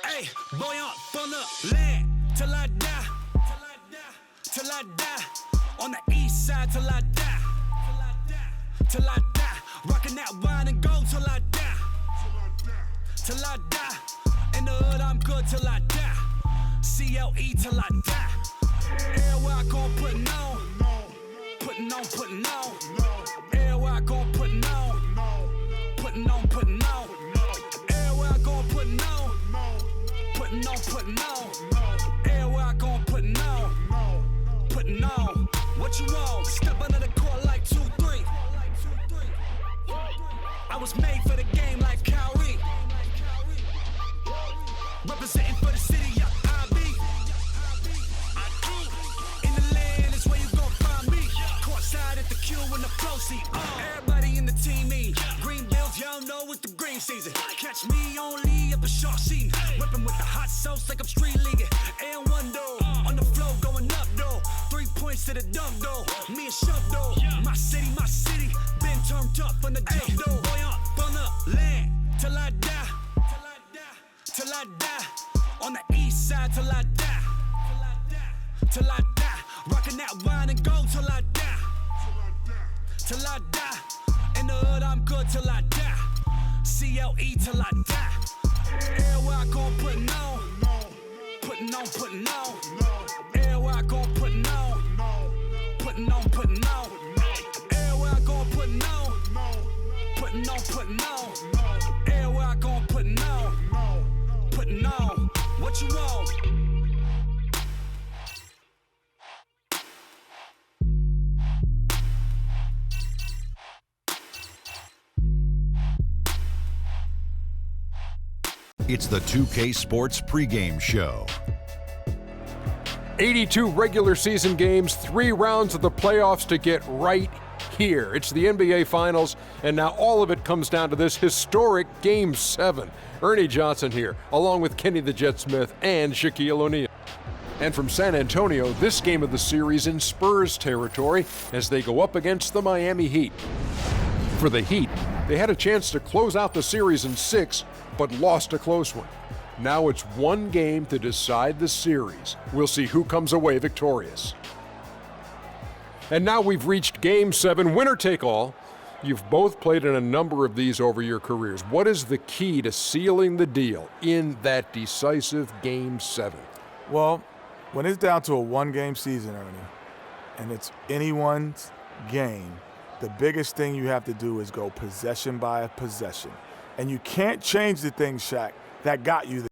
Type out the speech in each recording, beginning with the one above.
Hey, boy, up from the land till I die, till I die, on the east side till I die, till I die, rocking that wine and gold till I die, till I die, in the hood I'm good till I die, CLE till I die, everywhere I go putting on, putting on, putting on, everywhere I go putting on, putting on, putting on, everywhere I go putting on. Putting on, everywhere I go, putting on, what you want? Step under the court like 2-3. I was made for the game like Kyrie. Representing for the city, yRB. In the land is where you gon' find me. Courtside at the Q in the flow seat. Everybody in the team me. Green Bills, y'all know it's the green season. Catch me only up a short seat. Whipping with the hot sauce like I'm street leaguing. And one though, on the floor going up though. 3 points to the dunk though. Me and Shove though. My city, been turned up from the jump though. Boy, up on the land till I die, till I die. On the east side till I die, till I die. Rocking that wine and gold till I die, till I die. In the hood I'm good till I die, CLE till I die. Everywhere I go putting on, putting on, putting on. Everywhere I go putting on, putting on, putting on. Everywhere I go putting on, putting on, putting on. Everywhere I go putting on, putting on. What you want? It's the 2K Sports pregame show. 82 regular season games, 3 rounds of the playoffs to get right here. It's the NBA Finals, and now all of it comes down to this historic Game 7. Ernie Johnson here, along with Kenny the Jet Smith and Shaquille O'Neal. And from San Antonio, this game of the series in Spurs territory as they go up against the Miami Heat. For the Heat, they had a chance to close out the series in 6, but lost a close one. Now it's one game to decide the series. We'll see who comes away victorious. And now we've reached Game 7, winner take all. You've both played in a number of these over your careers. What is the key to sealing the deal in that decisive Game 7? Well, when it's down to a one-game season, Ernie, and it's anyone's game, the biggest thing you have to do is go possession by possession. And you can't change the things, Shaq, that got you there.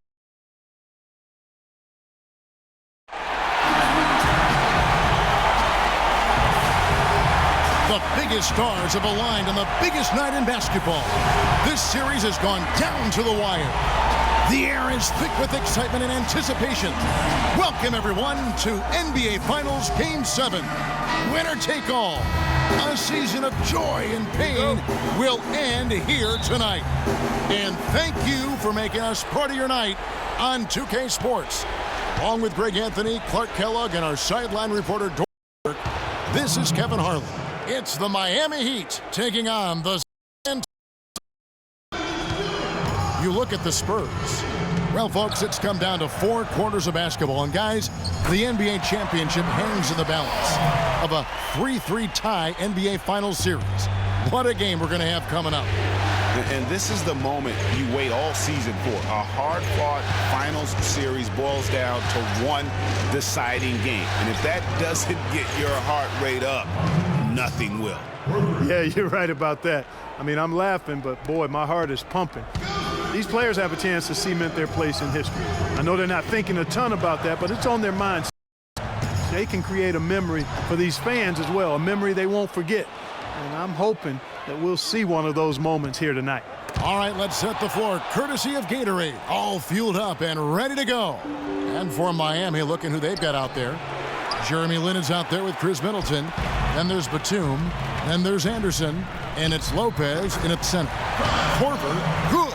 The biggest stars have aligned on the biggest night in basketball. This series has gone down to the wire. The air is thick with excitement and anticipation. Welcome, everyone, to NBA Finals Game 7. Winner take all. A season of joy and pain will end here tonight. And thank you for making us part of your night on 2K Sports. Along with Greg Anthony, Clark Kellogg, and our sideline reporter, Dork, this is Kevin Harlan. It's the Miami Heat taking on the San Antonio. You look at the Spurs. Well, folks, it's come down to 4 quarters of basketball. And, guys, the NBA championship hangs in the balance of a 3-3 tie NBA Finals series. What a game we're going to have coming up. And this is the moment you wait all season for. A hard-fought finals series boils down to one deciding game. And if that doesn't get your heart rate up, nothing will. Yeah, you're right about that. I mean, I'm laughing, but, boy, my heart is pumping. These players have a chance to cement their place in history. I know they're not thinking a ton about that, but it's on their minds. They can create a memory for these fans as well, a memory they won't forget. And I'm hoping that we'll see one of those moments here tonight. All right, let's set the floor, courtesy of Gatorade. All fueled up and ready to go. And for Miami, looking who they've got out there. Jeremy Lin is out there with Chris Middleton. Then there's Batum. Then there's Anderson. And it's Lopez in its center. Korver, good.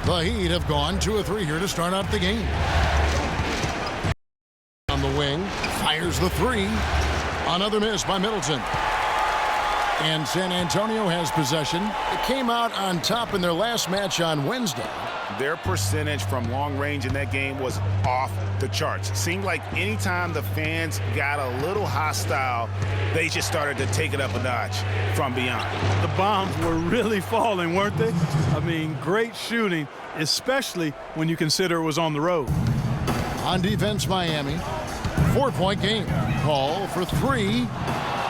The Heat have gone 2 of 3 here to start out the game. On the wing, fires the 3. Another miss by Middleton. And San Antonio has possession. It came out on top in their last match on Wednesday. Their percentage from long range in that game was off the charts. Seemed like anytime the fans got a little hostile, they just started to take it up a notch from beyond. The bombs were really falling, weren't they? I mean, great shooting, especially when you consider it was on the road. On defense, Miami. 4-point game. Call for 3.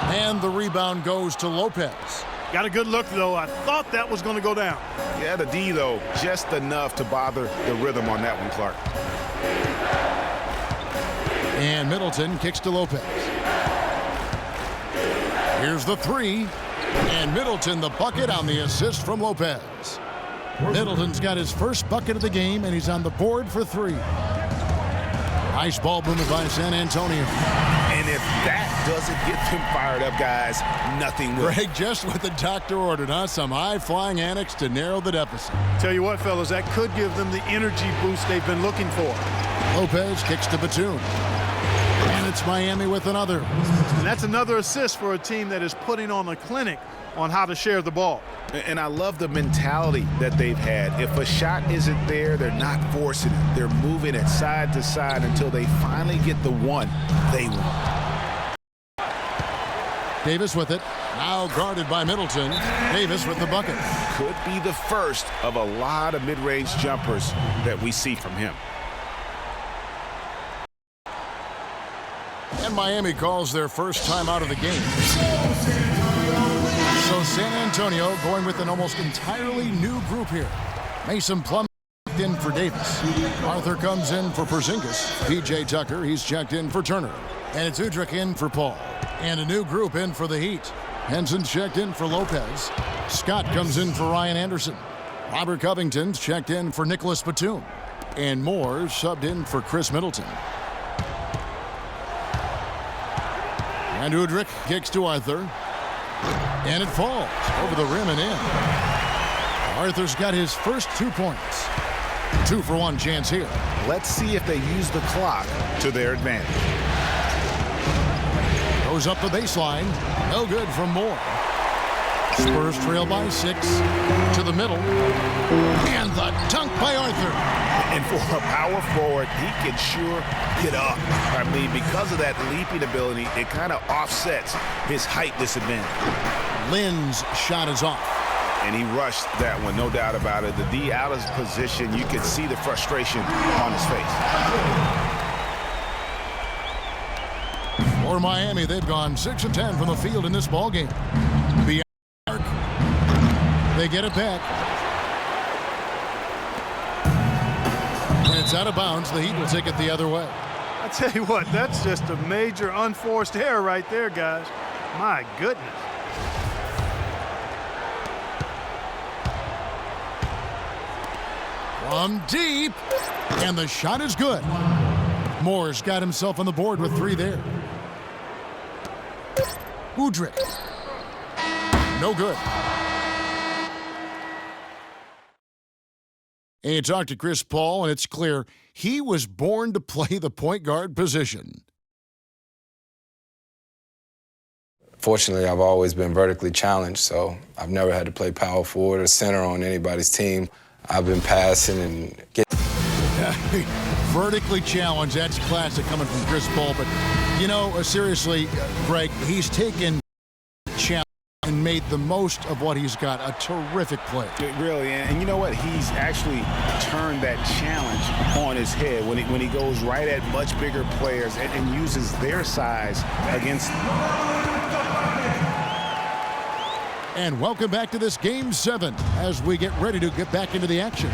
And the rebound goes to Lopez. Got a good look, though. I thought that was going to go down. Yeah, the D, though, just enough to bother the rhythm on that one, Clark. And Middleton kicks to Lopez. Here's the 3. And Middleton the bucket on the assist from Lopez. Middleton's got his first bucket of the game, and he's on the board for 3. Nice ball movement by San Antonio. And if that doesn't get them fired up, guys, nothing will. Greg, just what the doctor ordered, huh? Some high-flying annex to narrow the deficit. Tell you what, fellas, that could give them the energy boost they've been looking for. Lopez kicks to Batum. And it's Miami with another. And that's another assist for a team that is putting on a clinic on how to share the ball. And I love the mentality that they've had. If a shot isn't there, they're not forcing it. They're moving it side to side until they finally get the one they want. Davis with it. Now guarded by Middleton. Davis with the bucket. Could be the first of a lot of mid-range jumpers that we see from him. And Miami calls their first time out of the game. So San Antonio going with an almost entirely new group here. Mason Plum in for Davis. Arthur comes in for Porzingis. P.J. Tucker, he's checked in for Turner. And it's Udrich in for Paul. And a new group in for the Heat. Henson checked in for Lopez. Scott comes in for Ryan Anderson. Robert Covington's checked in for Nicholas Batum. And Moore subbed in for Chris Middleton. And Udrich kicks to Arthur. And it falls over the rim and in. Arthur's got his first 2 points. 2-for-1 chance here. Let's see if they use the clock to their advantage. Goes up the baseline. No good from Moore. Spurs trail by 6. To the middle. And the dunk by Arthur. And for a power forward, he can sure get up. I mean, because of that leaping ability, it kind of offsets his height disadvantage. Lynn's shot is off. And he rushed that one, no doubt about it. The D out of position, you could see the frustration on his face. For Miami, they've gone 6 of 10 from the field in this ballgame. Beyond the arc. They get it back. And it's out of bounds. The Heat will take it the other way. I tell you what, that's just a major unforced error right there, guys. My goodness. From deep. And the shot is good. Moore's got himself on the board with 3 there. Udrich. No good. And you talk to Chris Paul, and it's clear he was born to play the point guard position. Fortunately, I've always been vertically challenged, so I've never had to play power forward or center on anybody's team. I've been passing and getting... Vertically challenged, that's classic coming from Chris Paul. But, you know, seriously, Greg, he's taken challenge and made the most of what he's got. A terrific play. Really, and you know what? He's actually turned that challenge on his head when he goes right at much bigger players and uses their size against them. And welcome back to this Game 7 as we get ready to get back into the action.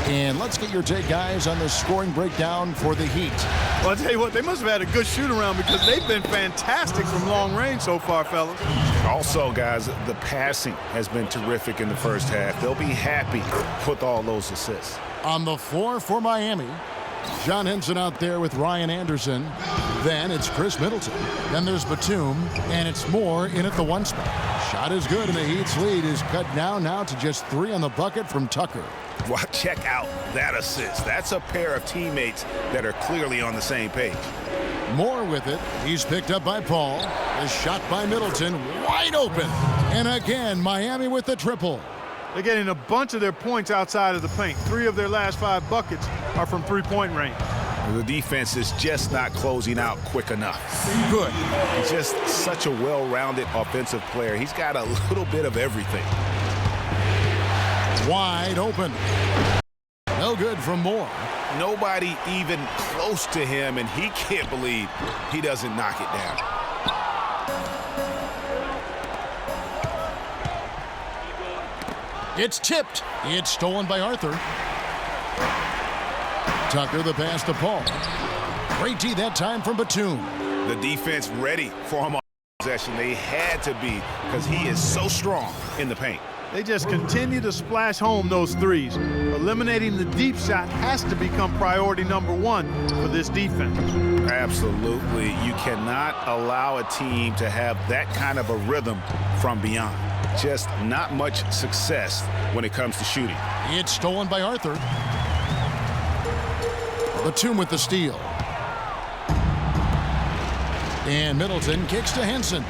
And let's get your take, guys, on the scoring breakdown for the Heat. Well, I'll tell you what, they must have had a good shoot-around because they've been fantastic from long range so far, fellas. Also, guys, the passing has been terrific in the first half. They'll be happy with all those assists. On the floor for Miami, John Henson out there with Ryan Anderson. Then it's Chris Middleton. Then there's Batum, and it's Moore in at the 1 spot. Shot is good, and the Heat's lead is cut down now to just 3 on the bucket from Tucker. Well, check out that assist. That's a pair of teammates that are clearly on the same page. Moore with it. He's picked up by Paul. The shot by Middleton. Wide open. And again, Miami with the triple. They're getting a bunch of their points outside of the paint. 3 of their last 5 buckets are from three-point range. The defense is just not closing out quick enough. Good. He's just such a well-rounded offensive player. He's got a little bit of everything. Wide open. No good from Moore. Nobody even close to him, and he can't believe he doesn't knock it down. It's tipped. It's stolen by Arthur. Tucker the pass to Paul. Great D that time from Batum. The defense ready for him on possession. They had to be because he is so strong in the paint. They just continue to splash home those threes. Eliminating the deep shot has to become priority number 1 for this defense. Absolutely. You cannot allow a team to have that kind of a rhythm from beyond. Just not much success when it comes to shooting. It's stolen by Arthur. Batum with the steal. And Middleton kicks to Henson.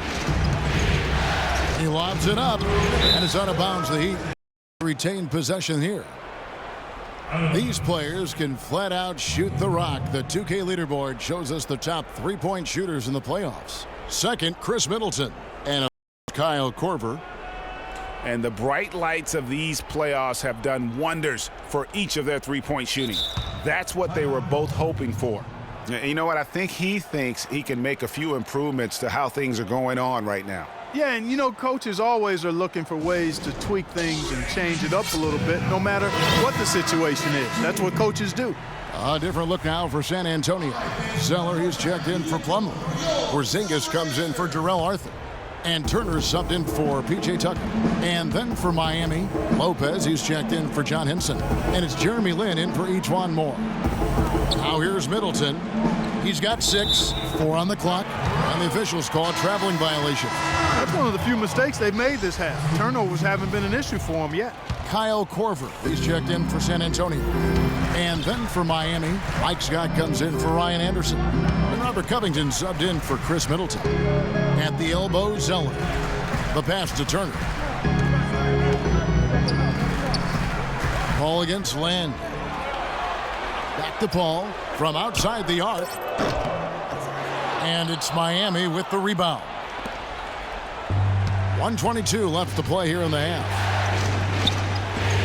He lobs it up, and it's out of bounds. The Heat retain possession here. These players can flat out shoot the rock. The 2K leaderboard shows us the top 3-point shooters in the playoffs. Second, Chris Middleton, and Kyle Korver. And the bright lights of these playoffs have done wonders for each of their 3-point shooting. That's what they were both hoping for. You know what? I think he thinks he can make a few improvements to how things are going on right now. Yeah, and you know, coaches always are looking for ways to tweak things and change it up a little bit, no matter what the situation is. That's what coaches do. A different look now for San Antonio. Zeller, he's checked in for Plumlee. Porzingis comes in for Jarrell Arthur. And Turner's subbed in for P.J. Tucker. And then for Miami, Lopez, he's checked in for John Henson. And it's Jeremy Lin in for Ejuan Moore. Now here's Middleton. He's got 6, 4 on the clock. And the officials call a traveling violation. That's one of the few mistakes they've made this half. Turnovers haven't been an issue for him yet. Kyle Korver, he's checked in for San Antonio. And then for Miami, Mike Scott comes in for Ryan Anderson. And Robert Covington subbed in for Chris Middleton. At the elbow, Zeller. The pass to Turner. Paul against Land. Back to Paul from outside the arc. And it's Miami with the rebound. 1:22 left to play here in the half.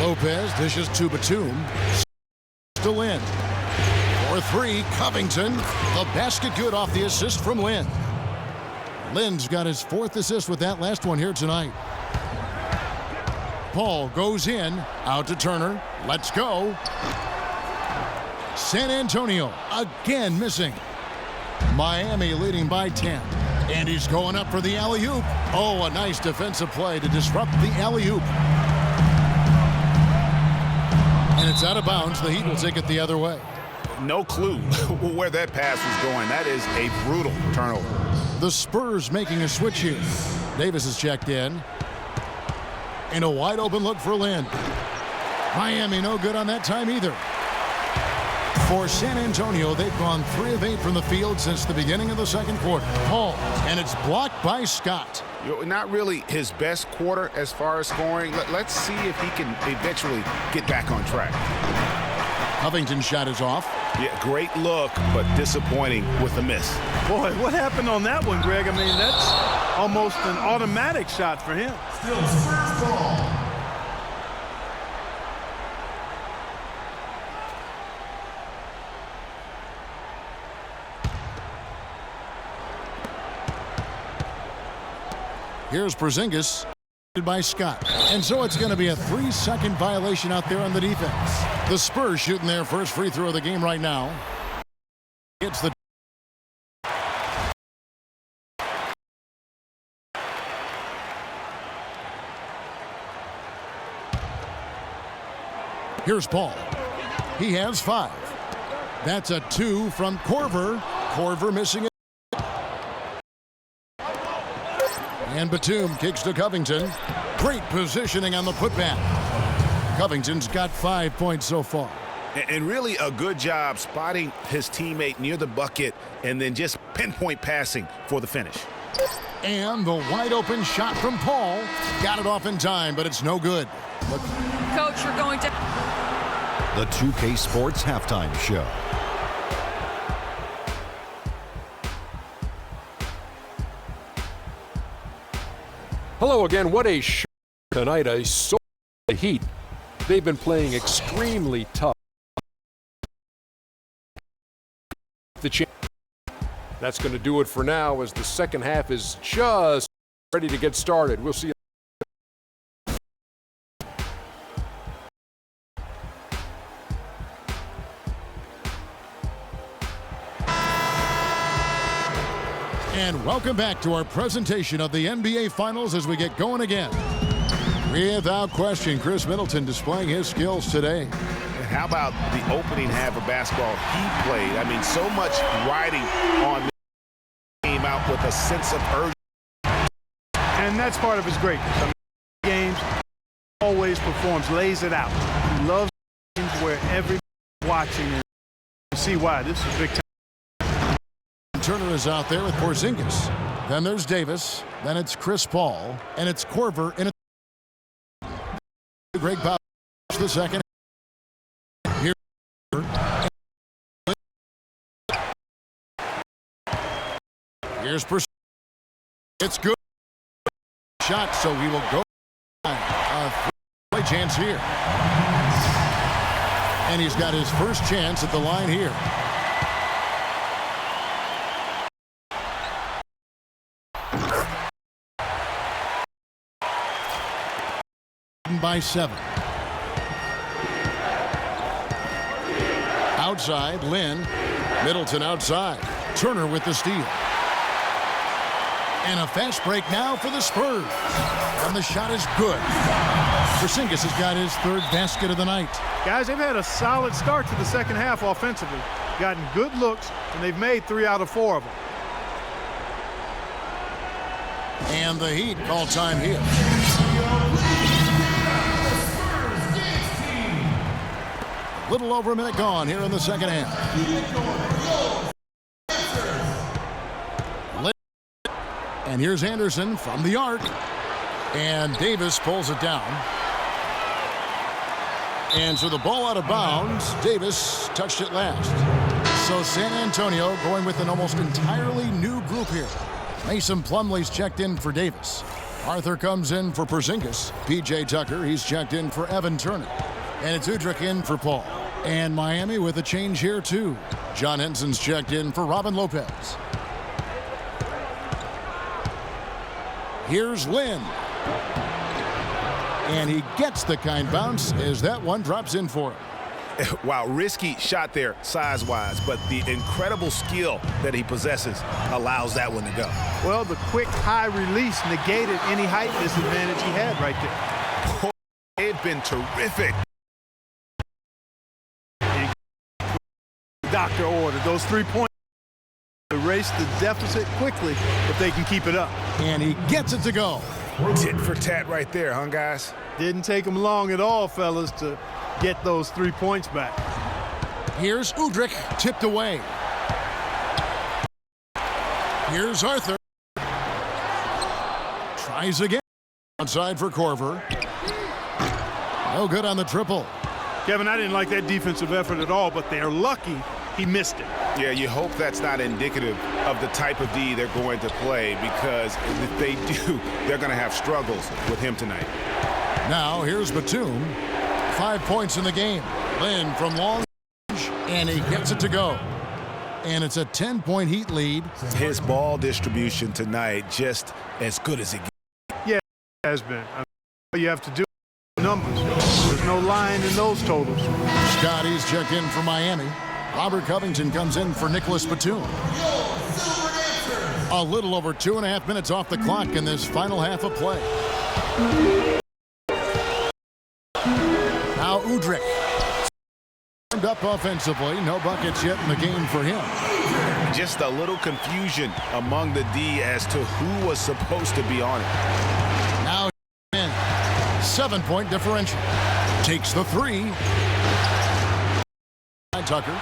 Lopez dishes to Batum. Still in. For 3, Covington. The basket good off the assist from Lin. Lin's got his 4th assist with that last one here tonight. Paul goes in. Out to Turner. Let's go. San Antonio again missing. Miami leading by 10. And he's going up for the alley-oop. Oh, a nice defensive play to disrupt the alley-oop. And it's out of bounds. The Heat will take it the other way. No clue where that pass was going. That is a brutal turnover. The Spurs making a switch here. Davis is checked in. And a wide open look for Lin. Miami no good on that time either. For San Antonio, they've gone 3 of 8 from the field since the beginning of the second quarter. Paul, and it's blocked by Scott. Not really his best quarter as far as scoring. Let's see if he can eventually get back on track. Covington's shot is off. Yeah, great look, but disappointing with the miss. Boy, what happened on that one, Greg? I mean, that's almost an automatic shot for him. Still Spurs ball. Here's Porzingis by Scott. And so it's going to be a 3-second violation out there on the defense. The Spurs shooting their first free throw of the game right now. It's the Here's Paul. He has 5. That's a 2 from Korver. Korver missing it. And Batum kicks to Covington. Great positioning on the putback. Covington's got 5 points so far. And really a good job spotting his teammate near the bucket and then just pinpoint passing for the finish. And the wide open shot from Paul. Got it off in time, but it's no good. Coach, you're going to... The 2K Sports Halftime Show. Hello again. What a show tonight. A soul the Heat. They've been playing extremely tough. That's going to do it for now as the second half is just ready to get started. We'll see you. And welcome back to our presentation of the NBA Finals as we get going again. Without question, Chris Middleton displaying his skills today. And how about the opening half of basketball he played? I mean, so much riding on the came out with a sense of urgency. And that's part of his greatness. I mean, games always performs, lays it out. He loves games where everybody's watching, and you see why. This is big time. Turner is out there with Porzingis. Then there's Davis. Then it's Chris Paul. And it's Korver in a Greg Powell the second. Here. Here's Porzingis. It's good. Shot, so he will go. Play chance here. And he's got his first chance at the line here. By 7. Outside, Lynn. Middleton outside. Turner with the steal. And a fast break now for the Spurs. And the shot is good. Porzingis has got his third basket of the night. Guys, they've had a solid start to the second half offensively. Gotten good looks, and they've made 3 out of 4 of them. And the Heat call time here. Little over a minute gone here in the second half. And here's Anderson from the arc. And Davis pulls it down. And so the ball out of bounds. Davis touched it last. So San Antonio going with an almost entirely new group here. Mason Plumlee's checked in for Davis. Arthur comes in for Porzingis. P.J. Tucker, he's checked in for Evan Turner. And it's Udrich in for Paul. And Miami with a change here, too. John Henson's checked in for Robin Lopez. Here's Lynn. And he gets the kind bounce as that one drops in for him. Wow, risky shot there size-wise, but the incredible skill that he possesses allows that one to go. Well, the quick high release negated any height disadvantage he had right there. They've been terrific. Doctor order. Those 3 points erase the deficit quickly if they can keep it up. And he gets it to go. Tit for tat right there, huh, guys? Didn't take him long at all, fellas, to get those 3 points back. Here's Udrich, tipped away. Here's Arthur. Tries again. Outside for Korver. No good on the triple. Kevin, I didn't like that defensive effort at all, but they're lucky he missed it. Yeah, you hope that's not indicative of the type of D they're going to play, because if they do, they're going to have struggles with him tonight. Now here's Batum. 5 points in the game. Lynn from long range, and he gets it to go. And it's a 10-point Heat lead. His ball distribution tonight just as good as it gets. Yeah, it has been. All you have to do is numbers. There's no line in those totals. Scotty's checked in for Miami. Robert Covington comes in for Nicholas Batum. A little over 2.5 minutes off the clock in this final half of play. Now Udrich. Up offensively, no buckets yet in the game for him. Just a little confusion among the D as to who was supposed to be on it. Now in 7-point differential. Takes the 3. Tucker.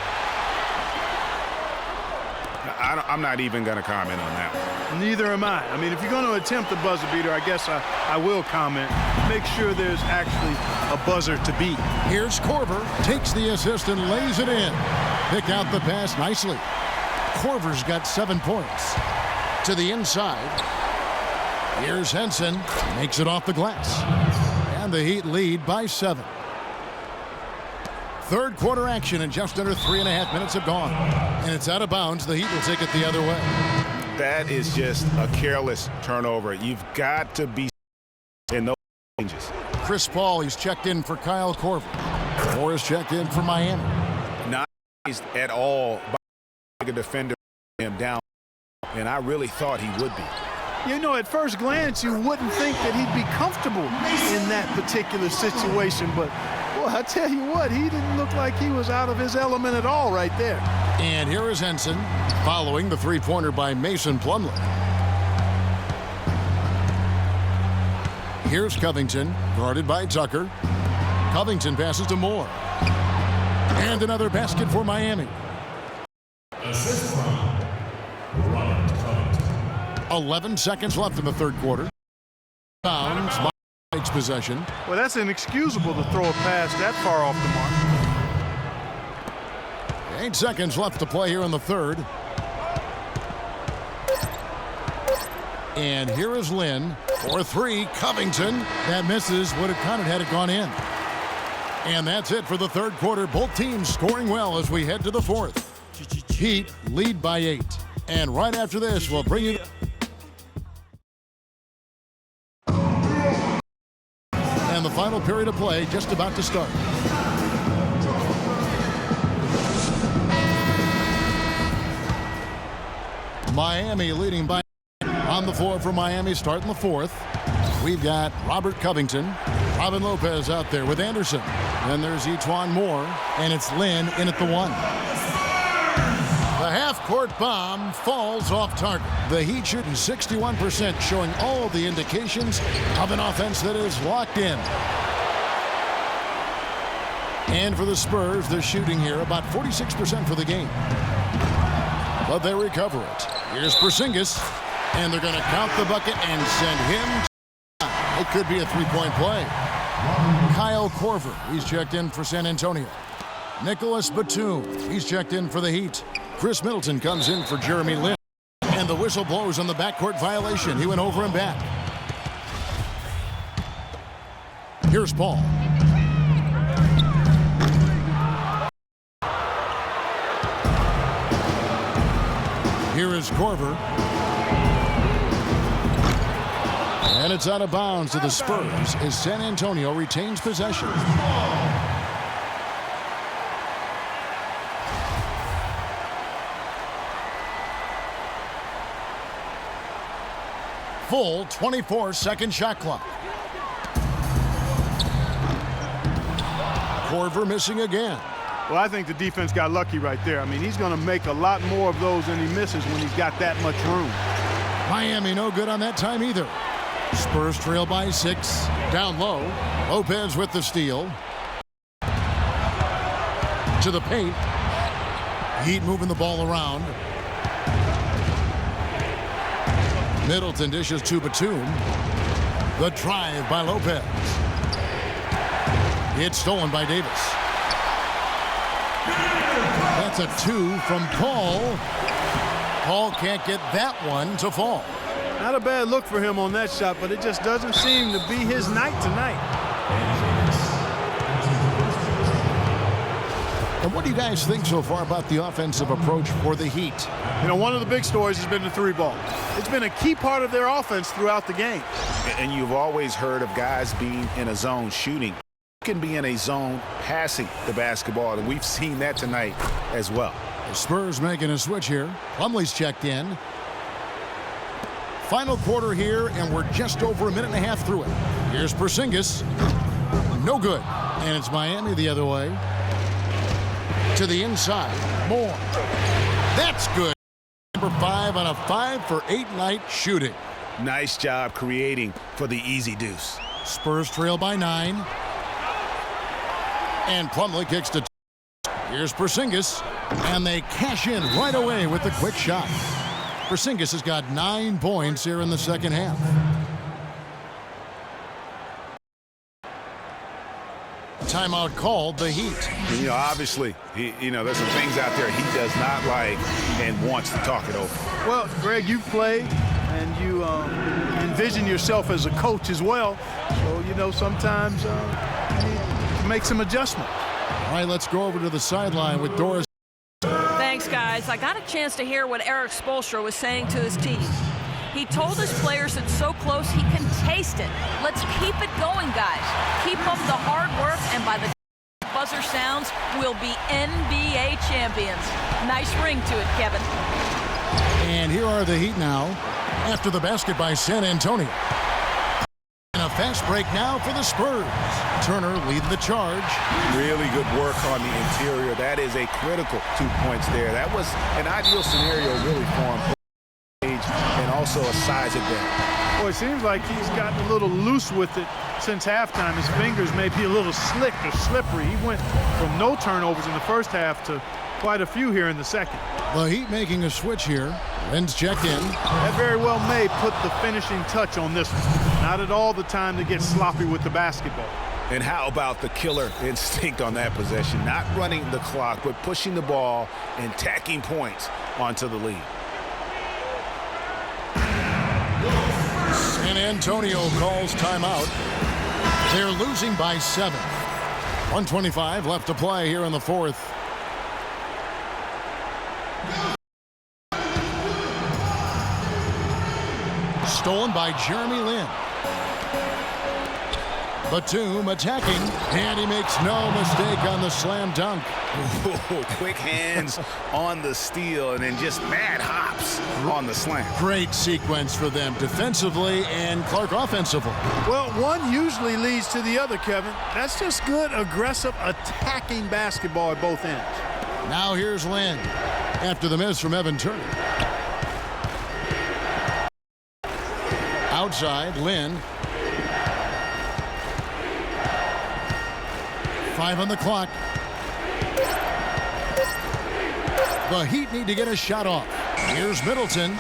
I'm not even going to comment on that one. Neither am I. I mean, if you're going to attempt a buzzer beater, I guess I will comment. Make sure there's actually a buzzer to beat. Here's Korver. Takes the assist and lays it in. Picked out the pass nicely. Korver's got 7 points. To the inside. Here's Henson. Makes it off the glass. And the Heat lead by 7. Third quarter action and just under 3.5 minutes have gone. And it's out of bounds. The Heat will take it the other way. That is just a careless turnover. You've got to be in those changes. Chris Paul, he's checked in for Kyle Korver. Morris checked in for Miami. Not at all by a defender him down. And I really thought he would be. You know, at first glance, you wouldn't think that he'd be comfortable in that particular situation. But, boy, I tell you what, he didn't look like he was out of his element at all right there. And here is Henson following the three-pointer by Mason Plumlee. Here's Covington, guarded by Tucker. Covington passes to Moore. And another basket for Miami. 11 seconds left in the third quarter. Bounds, takes possession. Well, that's inexcusable to throw a pass that far off the mark. 8 seconds left to play here in the third. And here is Lynn for 3. Covington. That misses. Would have counted had it gone in. And that's it for the third quarter. Both teams scoring well as we head to the fourth. Heat lead by 8. And right after this, we'll bring you... And the final period of play just about to start. Miami leading by on the floor for Miami starting the fourth. We've got Robert Covington, Robin Lopez out there with Anderson. Then there's Etuan Moore, and it's Lynn in at the 1. The half-court bomb falls off target. The Heat shooting 61%, showing all the indications of an offense that is locked in. And for the Spurs, they're shooting here about 46% for the game. But they recover it. Here's Porzingis, and they're going to count the bucket and send him. It could be a three-point play. Kyle Korver, he's checked in for San Antonio. Nicholas Batum, he's checked in for the Heat. Chris Middleton comes in for Jeremy Lin. And the whistle blows on the backcourt violation. He went over and back. Here's Paul. Here is Korver. And it's out of bounds to the Spurs as San Antonio retains possession. Full 24-second shot clock. Korver missing again. Well, I think the defense got lucky right there. I mean, he's going to make a lot more of those than he misses when he's got that much room. Miami no good on that time either. Spurs trail by 6. Down low. Lopez with the steal. To the paint. Heat moving the ball around. Middleton dishes to Batum. The drive by Lopez. It's stolen by Davis. That's a 2 from Paul. Paul can't get that one to fall. Not a bad look for him on that shot, but it just doesn't seem to be his night tonight. And what do you guys think so far about the offensive approach for the Heat? You know, one of the big stories has been the three ball. It's been a key part of their offense throughout the game. And you've always heard of guys being in a zone shooting. You can be in a zone passing the basketball, and we've seen that tonight as well. The Spurs making a switch here. Plumlee's checked in. Final quarter here, and we're just over a minute and a half through it. Here's Porzingis. No good. And it's Miami the other way. To the inside. Moore. That's good. Number 5 on a 5-for-8 night shooting. Nice job creating for the easy deuce. Spurs trail by 9. And Plumlee kicks to 2. Here's Porzingis, and they cash in right away with the quick shot. Porzingis has got 9 points here in the second half. Timeout called, the Heat. You know, obviously, there's some things out there he does not like and wants to talk it over. Well, Greg, you've played and you envision yourself as a coach as well. So, sometimes you need to make some adjustments. All right, let's go over to the sideline with Doris. Thanks, guys. I got a chance to hear what Eric Spoelstra was saying to his team. He told his players it's so close he can taste it. Let's keep it going, guys. Keep up the hard work, and by the buzzer sounds, we'll be NBA champions. Nice ring to it, Kevin. And here are the Heat now after the basket by San Antonio. And a fast break now for the Spurs. Turner leading the charge. Really good work on the interior. That is a critical 2 points there. That was an ideal scenario really for him. And also a size advantage. Boy, it seems like he's gotten a little loose with it since halftime. His fingers may be a little slick or slippery. He went from no turnovers in the first half to quite a few here in the second. The Heat making a switch here. Lynn's checked in. That very well may put the finishing touch on this one. Not at all the time to get sloppy with the basketball. And how about the killer instinct on that possession? Not running the clock, but pushing the ball and tacking points onto the lead. San Antonio calls timeout. They're losing by 7. 1:25 left to play here in the fourth. Stolen by Jeremy Lin. Batum attacking, and he makes no mistake on the slam dunk. Ooh, quick hands on the steal, and then just mad hops on the slam. Great sequence for them defensively and Clark offensively. Well, one usually leads to the other, Kevin. That's just good, aggressive, attacking basketball at both ends. Now here's Lin after the miss from Evan Turner. Outside, Lin. 5 on the clock. The Heat need to get a shot off. Here's Middleton.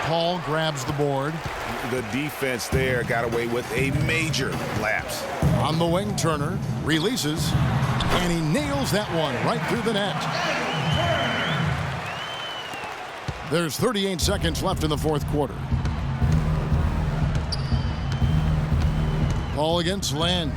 Paul grabs the board. The defense there got away with a major lapse. On the wing, Turner releases, and he nails that one right through the net. There's 38 seconds left in the fourth quarter. Paul against Lin.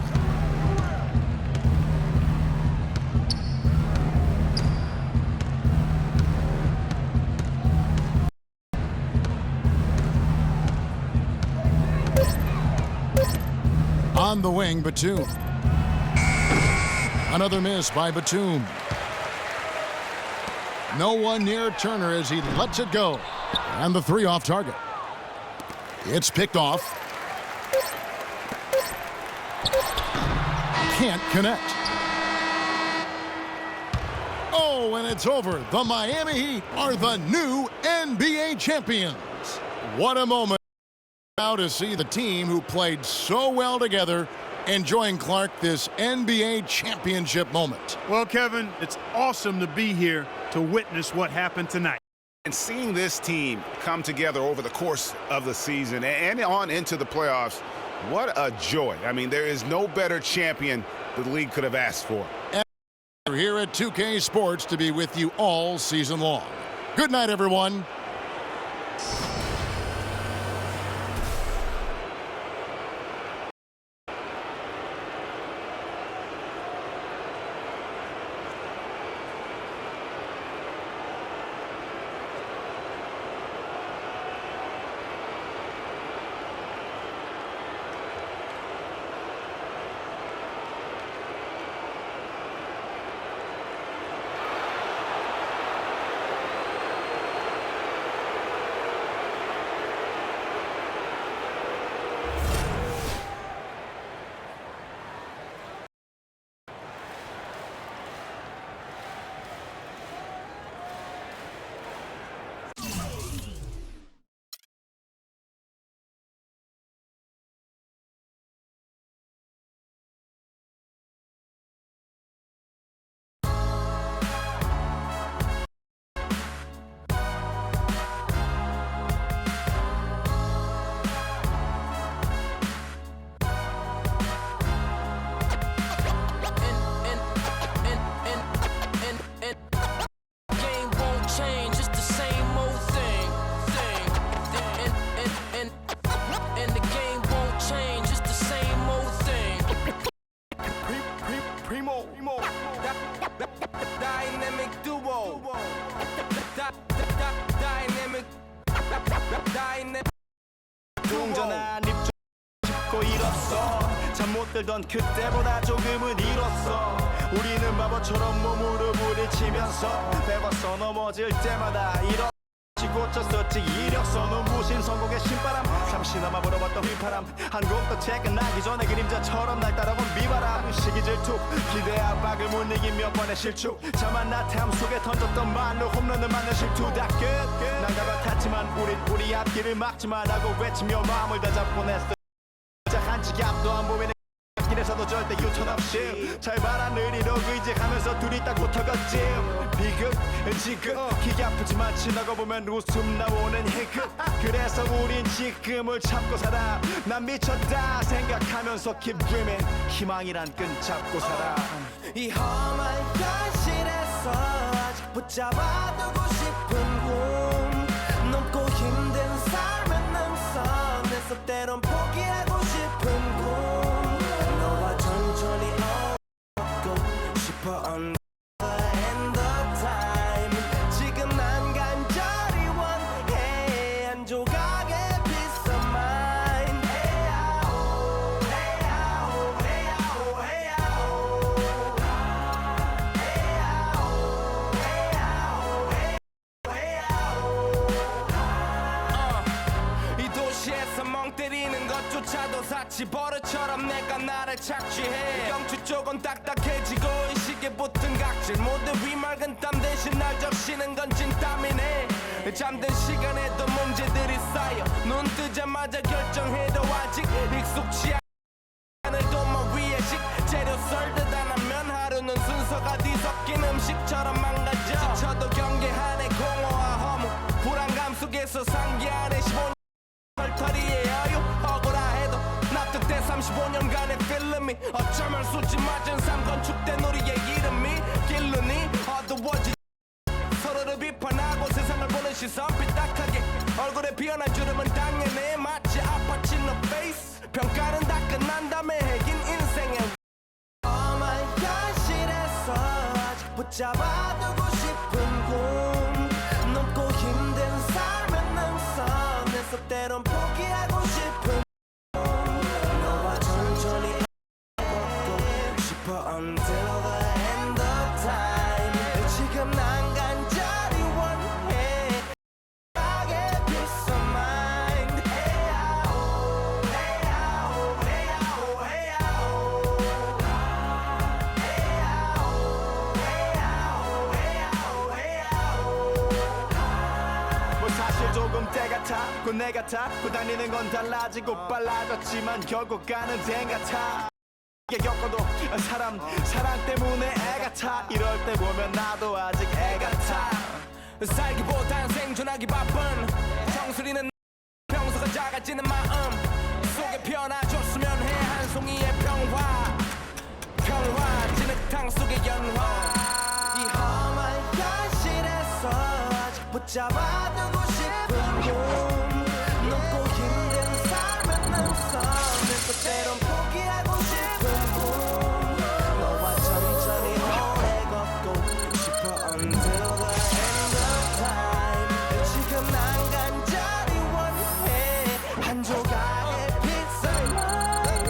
On the wing, Batum. Another miss by Batum. No one near Turner as he lets it go. And the 3 off target. It's picked off. Can't connect. Oh, and it's over. The Miami Heat are the new NBA champions. What a moment now to see the team who played so well together enjoying, Clark, this NBA championship moment. Well, Kevin, it's awesome to be here to witness what happened tonight. And seeing this team come together over the course of the season and on into the playoffs, what a joy. I mean, there is no better champion the league could have asked for. And we're here at 2K Sports to be with you all season long. Good night, everyone. 또 잃었어. 잠 못 들던 그때보다 조금은 잃었어. 우리는 바보처럼 몸으로 부딪히면서 배웠어. 넘어질 때마다 이런 고쳤었지. 이력서 눈부신 성공의 신바람. 잠시나마 불어봤던 휘파람. 한 곡도 퇴근하기 전에 그림자처럼 날 따라온 비바람. 시기 질투 기대 압박을 못 이긴 몇 번의 실축. 자만 나탐 속에 던졌던 말로 홈런을 맞는 실투. 다 끝. 난가가 탔지만 우리 앞길을 막지 말라고 외치며 마음을 다잡곤 했어. 한치 앞도 안 보이는 길에서도 절대 유턴 없이 잘 봐라 느리로 의지하면서 둘이 딱 붙어갔지. 비극 지극 기가 아프지만 지나고 보면 웃음 나오는 희극. 그래서 우린 지금을 참고 살아. 난 미쳤다 생각하면서 keep dreaming. 희망이란 끈 잡고 살아. 이 험한 현실에서 아직 붙잡아두고 싶은 꿈. 넘고 힘든 삶의 능선에서 때론 포기하고 싶은 꿈. 너와 천천히 얻고 싶어 on the end of time. 지금 난 간절히 원해 한 조각의 peace of mind. 헤야오 헤야오 헤야오 헤야오. 이 도시에서 멍 때리는 것조차도 사치 버릇처럼 내가 나를 착취해. 경추 쪽은 딱딱해지고 이 시계 붙은 각질. 모두 위맑은 땀 대신 날 적시는 건 진땀이네. 잠든 시간에도 문제들이 쌓여 눈 뜨자마자 결정해도 아직 익숙치 않을 돈만 위에 식재료 썰듯 안 하면 하루는 순서가 뒤섞인 음식처럼 망가져. 지쳐도 경계하네 공허와 허무. 불안감 속에서 상기하네 15년 털털이의 여유. 억울해도 납득돼 35년간의 필름이. 어쩌면 수치 맞은 삶 건축된 우리의 이름이 길르니 어두워지. 서로를 비판하고 세상을 보는 시선 삐딱하게. 얼굴에 피어난 주름은 당연해 마치 아파친 너 페이스. 평가는 다 끝난 다음에 핵인 인생의 험한 현실에서 아직 붙잡아두고 싶은 꿈. 넘고 힘든 삶의 능선에서 때론 포기하고 싶은 꿈. 너와 천천히 걷고 싶어 until the end of time. 지금 난 간절히 원해 하게 peace of mind. 헤야오 헤야오 헤야오 헤야오 헤야오 헤야오 헤야오. 뭐 사실 조금 때 같아. 곧 내 같아. 곧 다니는 건 달라지고 빨라졌지만 결국 가는 데 같아. 이게 겪어도 사랑 때문에 애 같아. 이럴 때 보면 나도 아직 애 같아. 살기보단 생존하기 바쁜 정수리는 평소가 작아지는 마음 속에 피어나줬으면 해. 한 송이의 평화 진흙탕 속의 연화. 이 험한 현실에서 아직 붙잡아두고 싶은 꿈. 넘고 힘든 삶의 능선에서 때론 포기하고 싶은 꿈. 너와 천천히 오래 걷고 싶어 until the end of time. 지금 난 간절히 원해 한 조각의 pizza mind.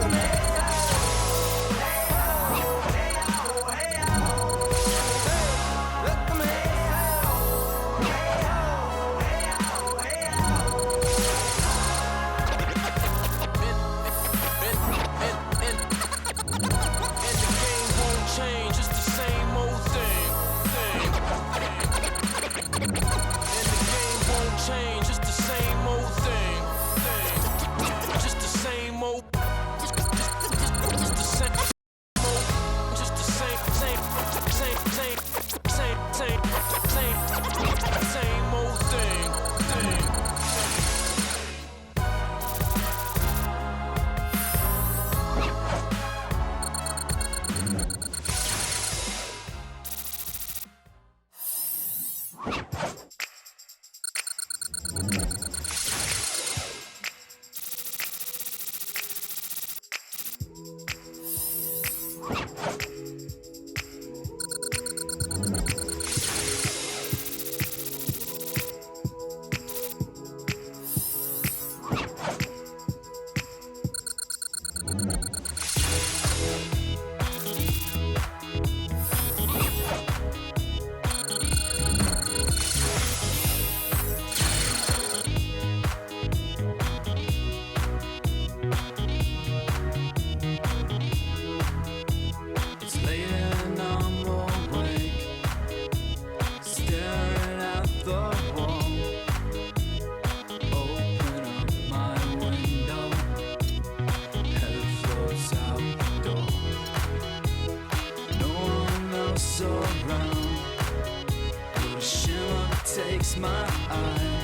my eye,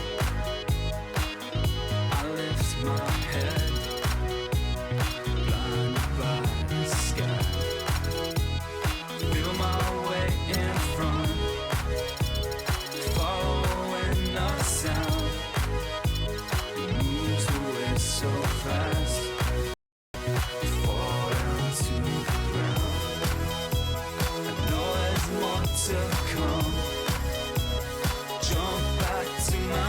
I lift my head, blinded by the sky. Feel my way in front, following the sound. It moves away so fast, fall down to the ground. I know there's more to come. Jump back to my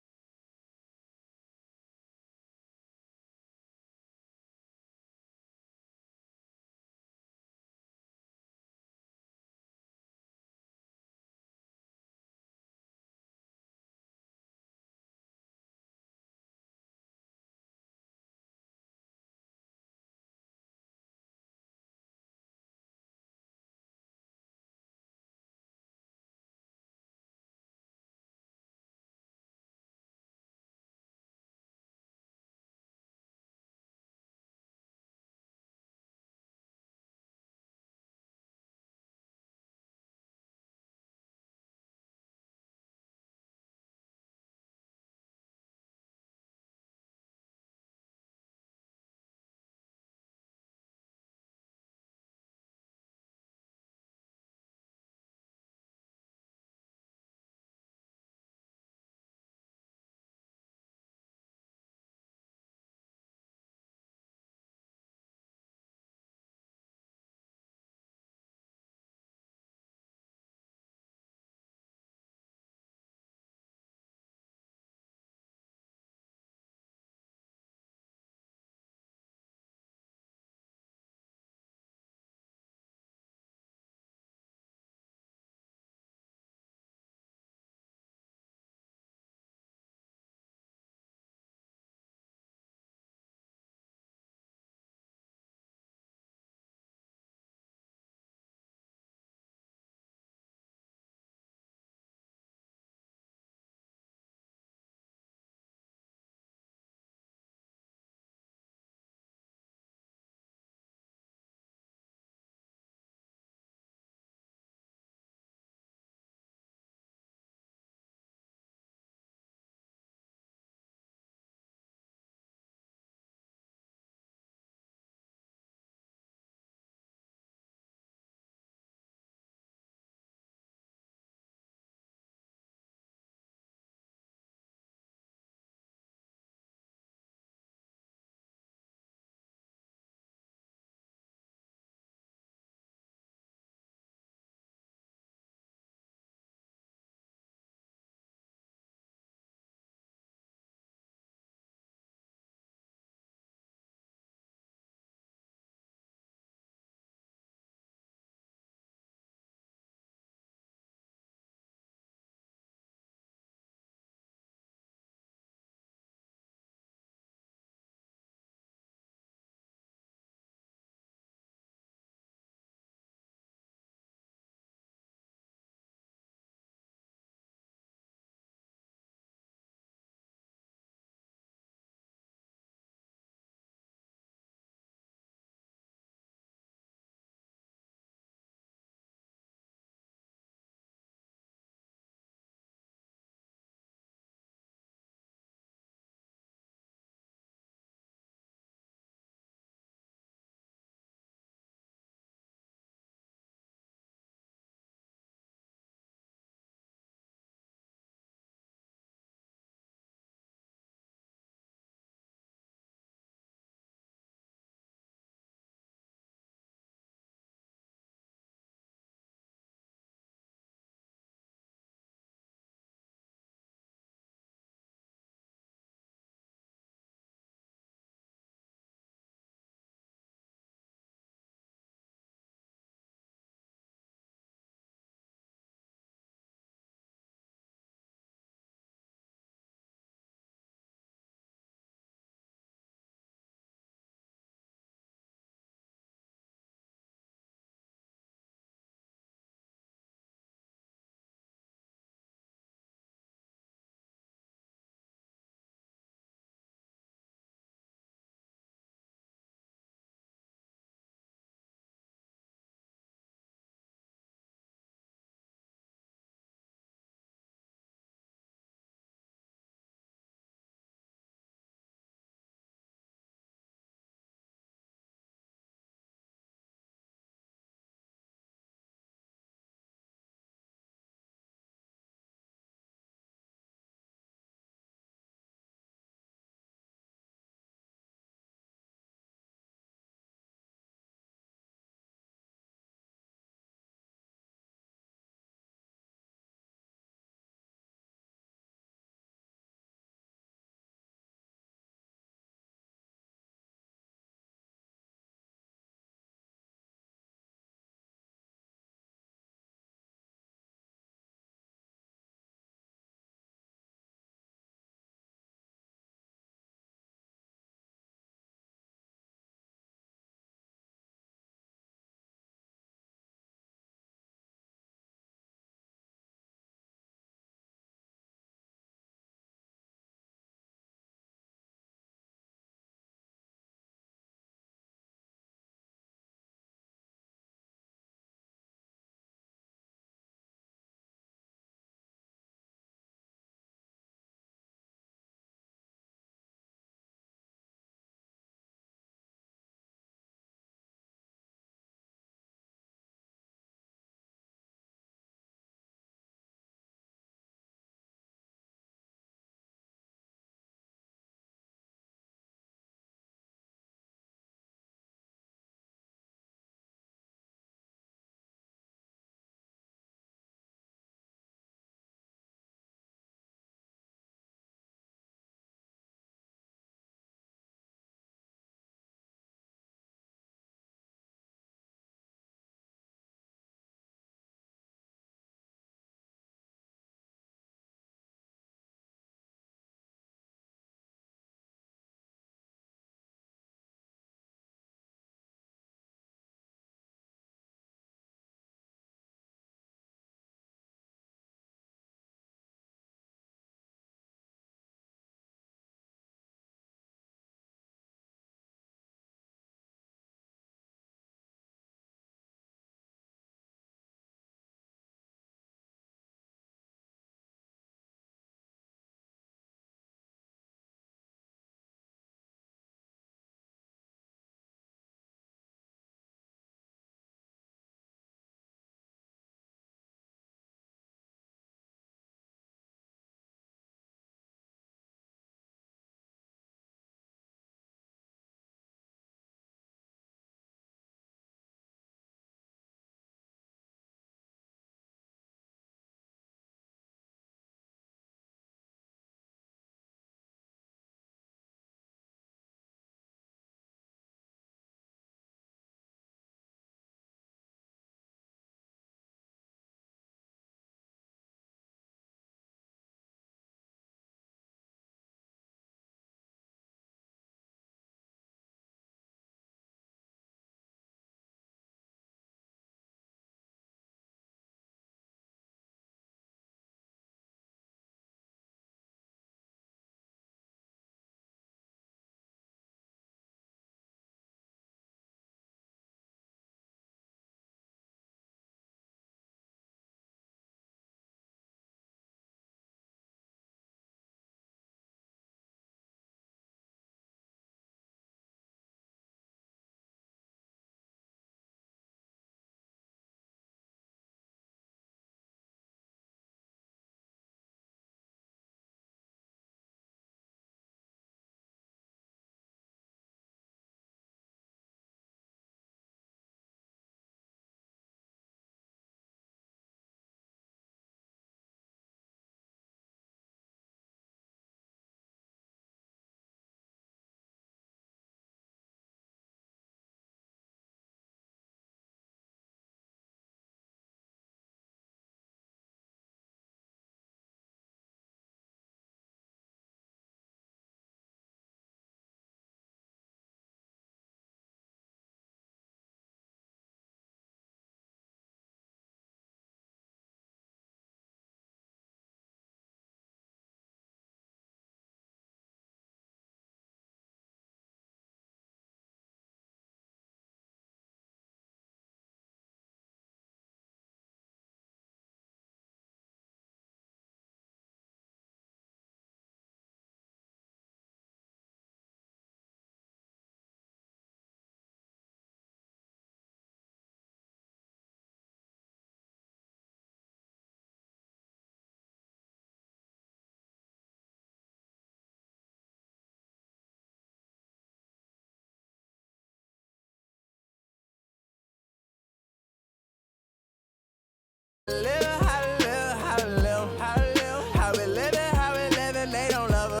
live, how we live, how we live, how we live, how we live it, how we live it, they don't love us.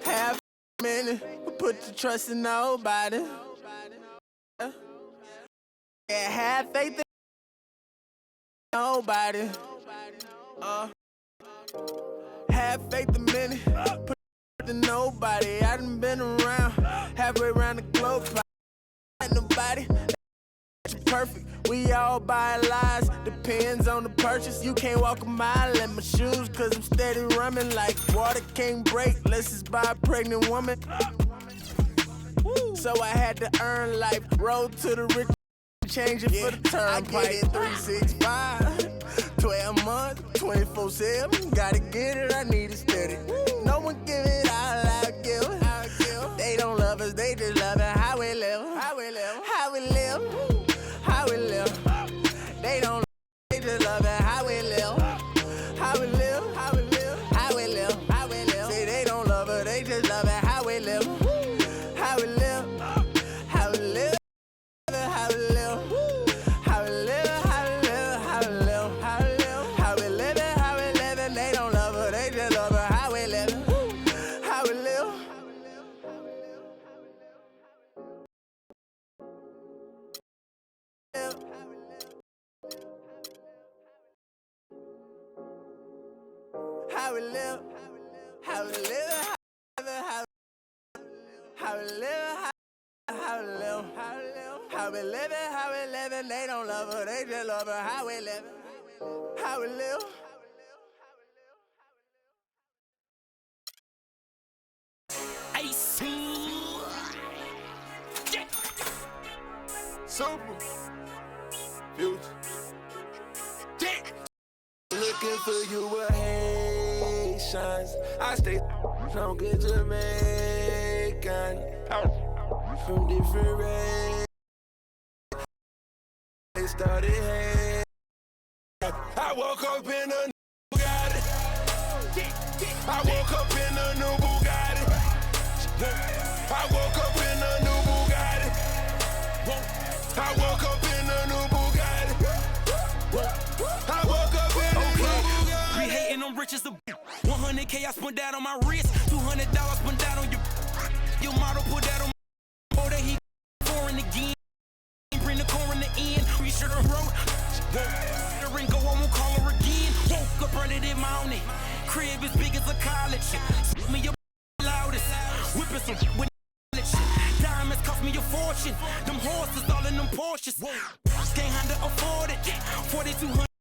Half a minute, put your trust in nobody. Yeah, have faith in nobody. Have faith a minute, put in nobody. I done been around, halfway around the globe. Ain't nobody perfect. We all buy lies, depends on the purchase. You can't walk a mile in my shoes, cause I'm steady running like water can't break. Let's just buy a pregnant woman. So I had to earn life, road to the rich, change it for the turnpike. I get it 365, 12 months, 24/7. Gotta get it, I need it steady. No one give it all I give. They don't love us, they just love it. How we live, how we live, how we live, how we live. They don't, they just love it. How we live, how we live, how we live, how we live, how we live. Say they don't love it, they just love it. How we live, how we live, how we live, how we live, how we live, how we live, how we live, how we live, how we live it, how we live it. They don't love it, they just love it. How we live, how we live. How we live, how we live, how we live, how we live, how we live it, how we live it. They don't love her, they just love her. How we live, how we live. Super Future. Looking for you with Haitians. I stay from good Jamaican. From different races. They started hating. I woke up in a new Bugatti. I woke up in a new Bugatti. I woke up in a new Bugatti. I woke up in a new Bugatti. I woke up in a new Bugatti. We hating on riches of 100K I spent that on my wrist. $200 spent that on your model, put that on my boy that he foreign again. Bring the core in the end. We should've wrote the ring go, I won't call her again. Woke up early in morning. Crib as big as a college. Me your loudest. Whipping some with diamonds cost me a fortune. Them horses all in them Porsches. Can't handle afford it. 4200.